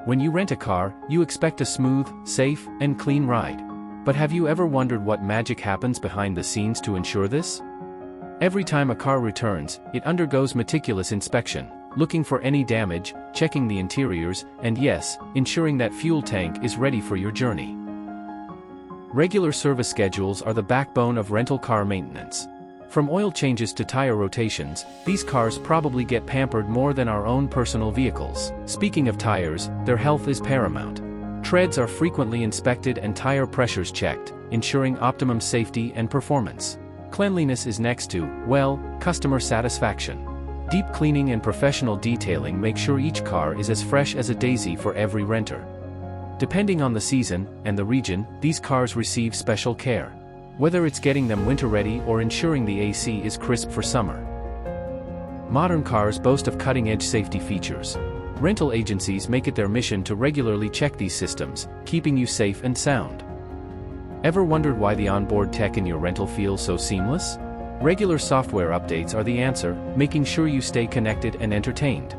When you rent a car, you expect a smooth, safe, and clean ride. But have you ever wondered what magic happens behind the scenes to ensure this? Every time a car returns, it undergoes meticulous inspection, looking for any damage, checking the interiors, and yes, ensuring that fuel tank is ready for your journey. Regular service schedules are the backbone of rental car maintenance. From oil changes to tire rotations, these cars probably get pampered more than our own personal vehicles. Speaking of tires, their health is paramount. Treads are frequently inspected and tire pressures checked, ensuring optimum safety and performance. Cleanliness is next to, well, customer satisfaction. Deep cleaning and professional detailing make sure each car is as fresh as a daisy for every renter. Depending on the season and the region, these cars receive special care. Whether it's getting them winter ready or ensuring the AC is crisp for summer. Modern cars boast of cutting-edge safety features. Rental agencies make it their mission to regularly check these systems, keeping you safe and sound. Ever wondered why the onboard tech in your rental feels so seamless? Regular software updates are the answer, making sure you stay connected and entertained.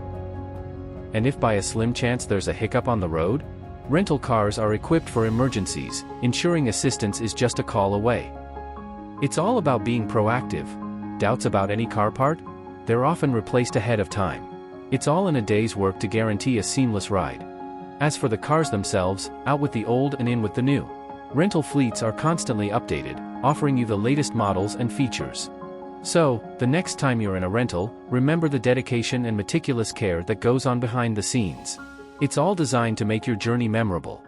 And if by a slim chance there's a hiccup on the road, rental cars are equipped for emergencies, ensuring assistance is just a call away. It's all about being proactive. Doubts about any car part? They're often replaced ahead of time. It's all in a day's work to guarantee a seamless ride. As for the cars themselves, out with the old and in with the new. Rental fleets are constantly updated, offering you the latest models and features. So, the next time you're in a rental, remember the dedication and meticulous care that goes on behind the scenes. It's all designed to make your journey memorable.